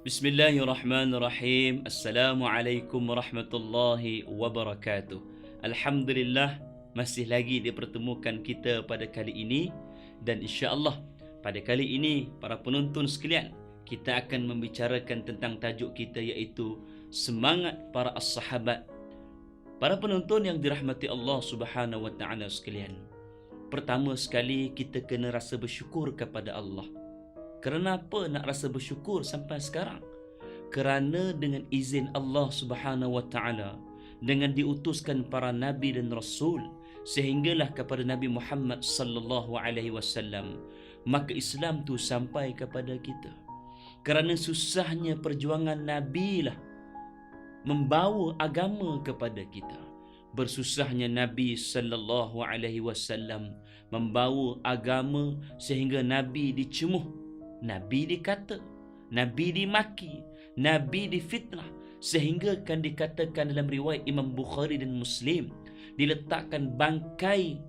Bismillahirrahmanirrahim. Assalamualaikum warahmatullahi wabarakatuh. Alhamdulillah, masih lagi dipertemukan kita pada kali ini. Dan insya-Allah pada kali ini para penonton sekalian, kita akan membicarakan tentang tajuk kita, iaitu semangat para as-sahabat. Para penonton yang dirahmati Allah Subhanahu wa taala sekalian, pertama sekali kita kena rasa bersyukur kepada Allah. Kerana apa nak rasa bersyukur sampai sekarang? Kerana dengan izin Allah Subhanahu wa taala, dengan diutuskan para nabi dan rasul sehinggalah kepada Nabi Muhammad sallallahu alaihi wasallam, maka Islam tu sampai kepada kita. Kerana susahnya perjuangan nabi lah membawa agama kepada kita. Bersusahnya Nabi sallallahu alaihi wasallam membawa agama sehingga nabi dicemuh, nabi dikata, nabi dimaki, nabi difitnah, sehingga kan dikatakan dalam riwayat Imam Bukhari dan Muslim, diletakkan bangkai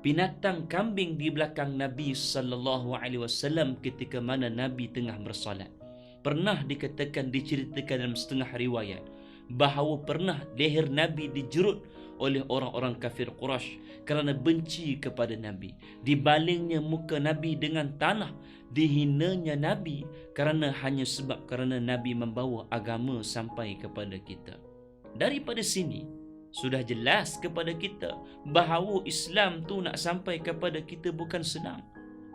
binatang kambing di belakang Nabi sallallahu alaihi wasallam ketika mana Nabi tengah bersolat. Pernah dikatakan, diceritakan dalam setengah riwayat bahawa pernah leher Nabi dijerut oleh orang-orang kafir Quraisy kerana benci kepada Nabi. Dibalingnya muka Nabi dengan tanah, dihinanya Nabi hanya sebab kerana Nabi membawa agama sampai kepada kita. Daripada sini sudah jelas kepada kita bahawa Islam tu nak sampai kepada kita bukan senang.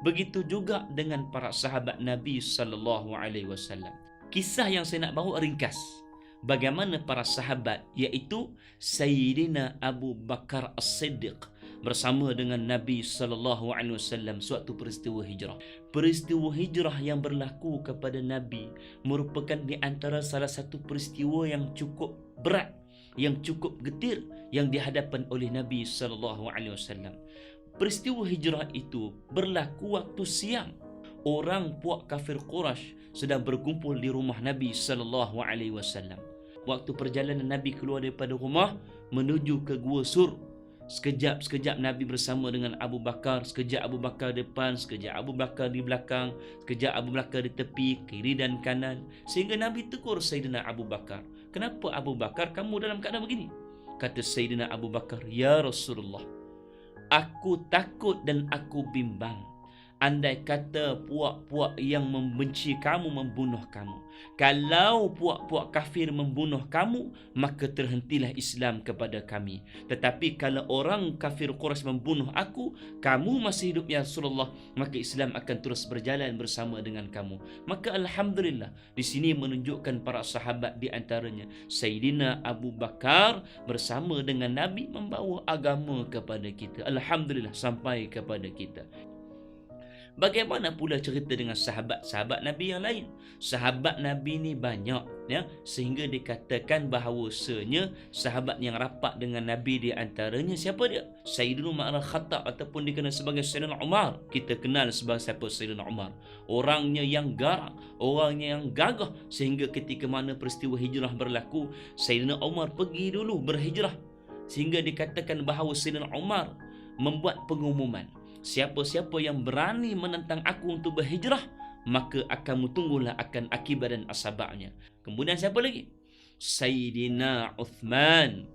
Begitu juga dengan para sahabat Nabi sallallahu alaihi wasallam. Kisah yang saya nak bawa ringkas bagaimana para sahabat, iaitu Sayyidina Abu Bakar As-Siddiq bersama dengan Nabi sallallahu alaihi wasallam suatu peristiwa hijrah. Peristiwa hijrah yang berlaku kepada Nabi merupakan di antara salah satu peristiwa yang cukup berat, yang cukup getir yang dihadapan oleh Nabi sallallahu alaihi wasallam. Peristiwa hijrah itu berlaku waktu siang. Orang puak kafir Quraisy sedang berkumpul di rumah Nabi sallallahu alaihi wasallam. Waktu perjalanan Nabi keluar daripada rumah menuju ke Gua Sur, sekejap Nabi bersama dengan Abu Bakar, sekejap Abu Bakar depan, sekejap Abu Bakar di belakang, sekejap Abu Bakar di tepi, kiri dan kanan, sehingga Nabi tegur Sayyidina Abu Bakar. Kenapa Abu Bakar kamu dalam keadaan begini? Kata Sayyidina Abu Bakar, ya Rasulullah, aku takut dan aku bimbang. Andai kata puak-puak yang membenci kamu membunuh kamu. Kalau puak-puak kafir membunuh kamu, maka terhentilah Islam kepada kami. Tetapi kalau orang kafir Quraisy membunuh aku, kamu masih hidup ya Rasulullah, maka Islam akan terus berjalan bersama dengan kamu. Maka alhamdulillah, di sini menunjukkan para sahabat, di antaranya Sayyidina Abu Bakar bersama dengan Nabi membawa agama kepada kita. Alhamdulillah sampai kepada kita. Bagaimana pula cerita dengan sahabat-sahabat Nabi yang lain? Sahabat Nabi ni banyak, ya, sehingga dikatakan bahawasanya sahabat yang rapat dengan Nabi di antaranya siapa dia? Sayyidina Umar Al-Khattab ataupun dikenal sebagai Sayyidina Umar. Kita kenal sebagai siapa Sayyidina Umar. Orangnya yang garang, orangnya yang gagah, sehingga ketika mana peristiwa hijrah berlaku, Sayyidina Umar pergi dulu berhijrah. Sehingga dikatakan bahawa Sayyidina Umar membuat pengumuman, siapa-siapa yang berani menentang aku untuk berhijrah, maka akan tunggulah akan akibat dan asabaknya. Kemudian siapa lagi? Sayyidina Uthman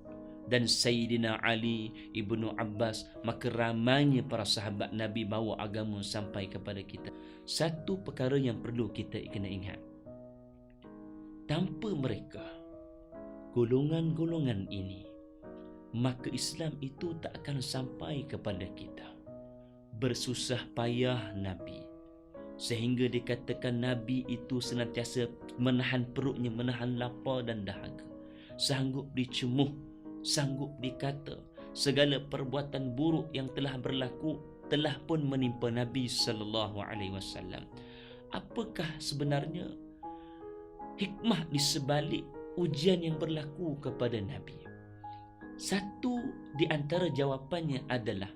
dan Sayyidina Ali ibnu Abbas. Maka ramainya para sahabat Nabi bawa agama sampai kepada kita. Satu perkara yang perlu kita kena ingat, tanpa mereka, golongan-golongan ini, maka Islam itu tak akan sampai kepada kita. Bersusah payah Nabi, sehingga dikatakan Nabi itu senantiasa menahan perutnya, menahan lapar dan dahaga, sanggup dicemuh, sanggup dikata. Segala perbuatan buruk yang telah berlaku telah pun menimpa Nabi sallallahu alaihi wasallam. Apakah sebenarnya hikmah di sebalik ujian yang berlaku kepada Nabi? Satu di antara jawapannya adalah,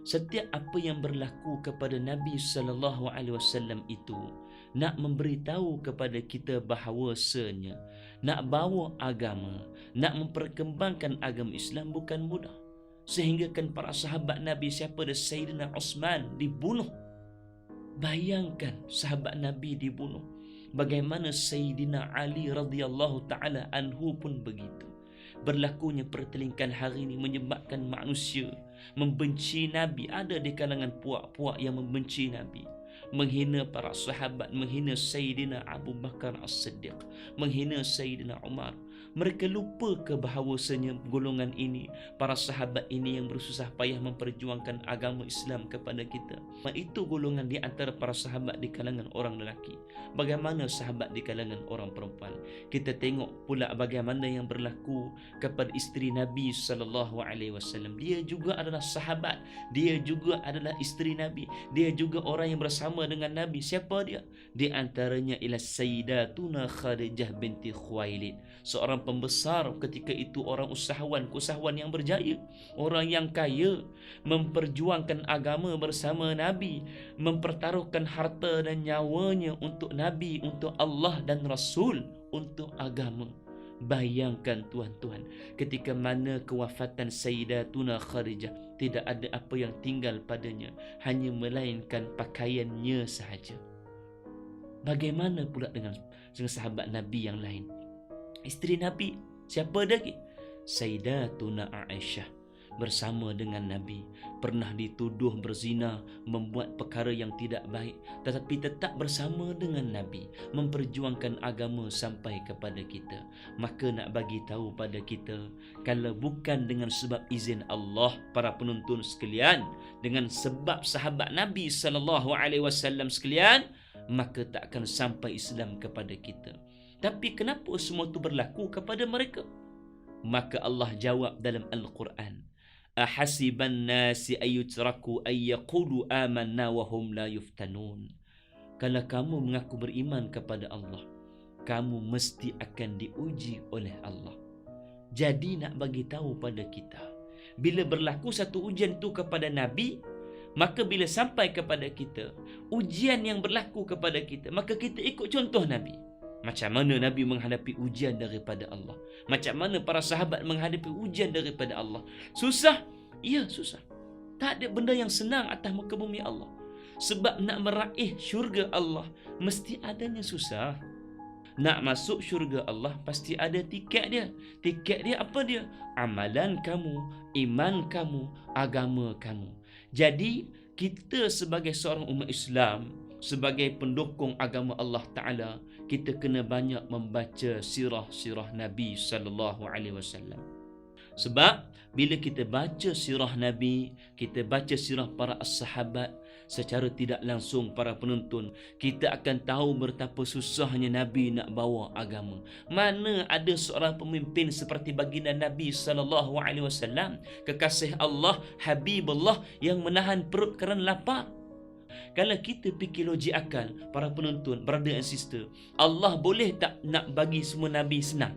setiap apa yang berlaku kepada Nabi sallallahu alaihi wasallam itu nak memberitahu kepada kita bahawasanya nak bawa agama, nak memperkembangkan agama Islam bukan mudah. Sehingga kan para sahabat Nabi, siapa dia? Sayyidina Uthman dibunuh. Bayangkan sahabat Nabi dibunuh. Bagaimana Sayyidina Ali radhiyallahu ta'ala anhu pun begitu. Berlakunya pertelingkan hari ini menyebabkan manusia membenci Nabi. Ada di kalangan puak-puak yang membenci Nabi, menghina para sahabat, menghina Sayyidina Abu Bakar As-Siddiq, menghina Sayyidina Umar. Mereka lupa ke bahawasanya golongan ini, para sahabat ini yang bersusah payah memperjuangkan agama Islam kepada kita. Itu golongan di antara para sahabat di kalangan orang lelaki. Bagaimana sahabat di kalangan orang perempuan? Kita tengok pula bagaimana yang berlaku kepada isteri Nabi SAW. Dia juga adalah sahabat, dia juga adalah isteri Nabi, dia juga orang yang bersama dengan Nabi. Siapa dia? Di antaranya ialah Sayyidatuna Khadijah binti Khuwailid, seorang pembesar ketika itu, orang usahawan yang berjaya, orang yang kaya, memperjuangkan agama bersama Nabi, mempertaruhkan harta dan nyawanya untuk Nabi, untuk Allah dan Rasul, untuk agama. Bayangkan tuan-tuan, ketika mana kewafatan Sayyidatuna Khadijah, tidak ada apa yang tinggal padanya, hanya melainkan pakaiannya sahaja. Bagaimana pula dengan sahabat Nabi yang lain? Isteri Nabi, siapa lagi? Sayyidatuna Aisyah bersama dengan Nabi, pernah dituduh berzina, membuat perkara yang tidak baik, tetapi tetap bersama dengan Nabi, memperjuangkan agama sampai kepada kita. Maka nak bagi tahu pada kita, kalau bukan dengan sebab izin Allah, para penonton sekalian, dengan sebab sahabat Nabi SAW sekalian, maka tak akan sampai Islam kepada kita. Tapi kenapa semua itu berlaku kepada mereka? Maka Allah jawab dalam Al-Quran, ahasiban nasi ayutraku ayyaqulu amanna wa hum la yuftanun. Kalau kamu mengaku beriman kepada Allah, kamu mesti akan diuji oleh Allah. Jadi nak bagi tahu pada kita, bila berlaku satu ujian tu kepada Nabi, maka bila sampai kepada kita ujian yang berlaku kepada kita, maka kita ikut contoh Nabi. Macam mana Nabi menghadapi ujian daripada Allah, macam mana para sahabat menghadapi ujian daripada Allah. Susah? Ya, susah. Tak ada benda yang senang atas muka bumi Allah. Sebab nak meraih syurga Allah mesti adanya susah. Nak masuk syurga Allah pasti ada tiket dia. Tiket dia apa dia? Amalan kamu, iman kamu, agama kamu. Jadi kita sebagai seorang umat Islam, sebagai pendukung agama Allah Ta'ala, kita kena banyak membaca sirah-sirah Nabi SAW. Sebab bila kita baca sirah Nabi, kita baca sirah para sahabat, secara tidak langsung para penonton, kita akan tahu betapa susahnya Nabi nak bawa agama. Mana ada seorang pemimpin seperti baginda Nabi SAW, kekasih Allah, Habibullah, yang menahan perut kerana lapar. Kalau kita fikir logik akal, para penonton, brother and sister, Allah boleh tak nak bagi semua Nabi senang?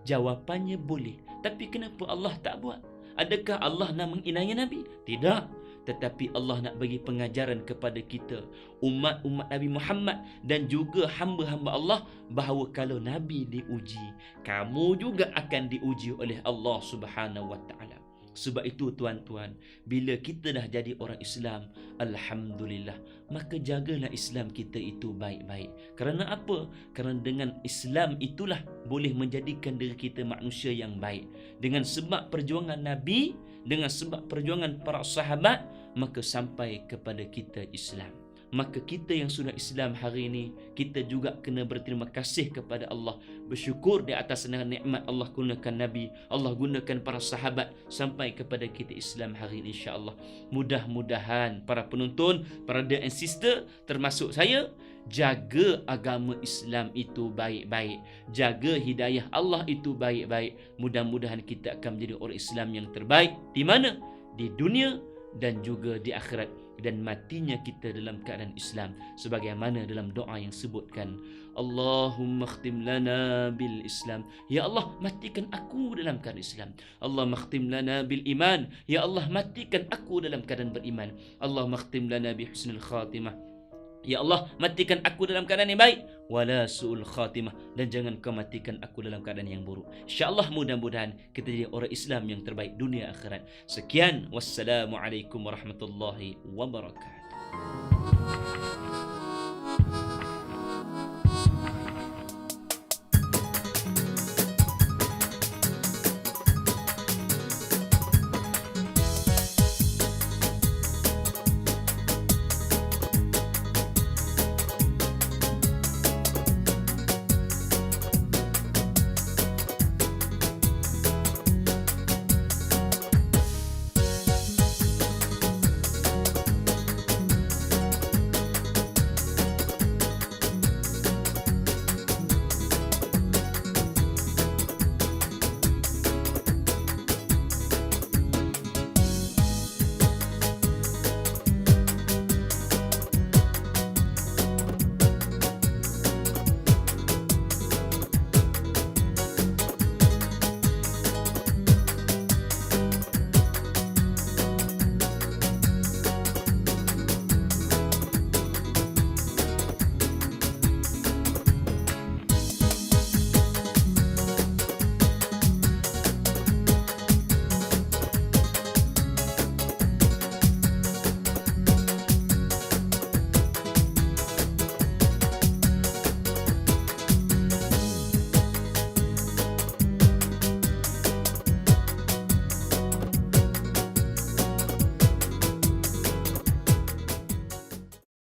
Jawapannya boleh. Tapi kenapa Allah tak buat? Adakah Allah nak menginai Nabi? Tidak. Tetapi Allah nak bagi pengajaran kepada kita, umat-umat Nabi Muhammad dan juga hamba-hamba Allah, bahawa kalau Nabi diuji, kamu juga akan diuji oleh Allah Subhanahu Wa Taala. Sebab itu tuan-tuan, bila kita dah jadi orang Islam, alhamdulillah, maka jagalah Islam kita itu baik-baik. Kerana apa? Kerana dengan Islam itulah boleh menjadikan diri kita manusia yang baik. Dengan sebab perjuangan Nabi, dengan sebab perjuangan para sahabat, maka sampai kepada kita Islam. Maka kita yang sudah Islam hari ini, kita juga kena berterima kasih kepada Allah, bersyukur di atas nikmat Allah gunakan Nabi, Allah gunakan para sahabat sampai kepada kita Islam hari ini, insya-Allah. Mudah-mudahan para penonton, para brother and sister, termasuk saya, jaga agama Islam itu baik-baik, jaga hidayah Allah itu baik-baik. Mudah-mudahan kita akan menjadi orang Islam yang terbaik. Di mana? Di dunia dan juga di akhirat, dan matinya kita dalam keadaan Islam, sebagaimana dalam doa yang sebutkan, Allahumma khtim lana bil Islam, ya Allah matikan aku dalam keadaan Islam. Allahumma khtim lana bil iman, ya Allah matikan aku dalam keadaan beriman. Allahumma khtim lana bi husnil khatimah, ya Allah matikan aku dalam keadaan yang baik, wala su'ul khatimah, dan jangan kau matikan aku dalam keadaan yang buruk. InsyaAllah mudah-mudahan kita jadi orang Islam yang terbaik dunia akhirat. Sekian, wassalamualaikum warahmatullahi wabarakatuh.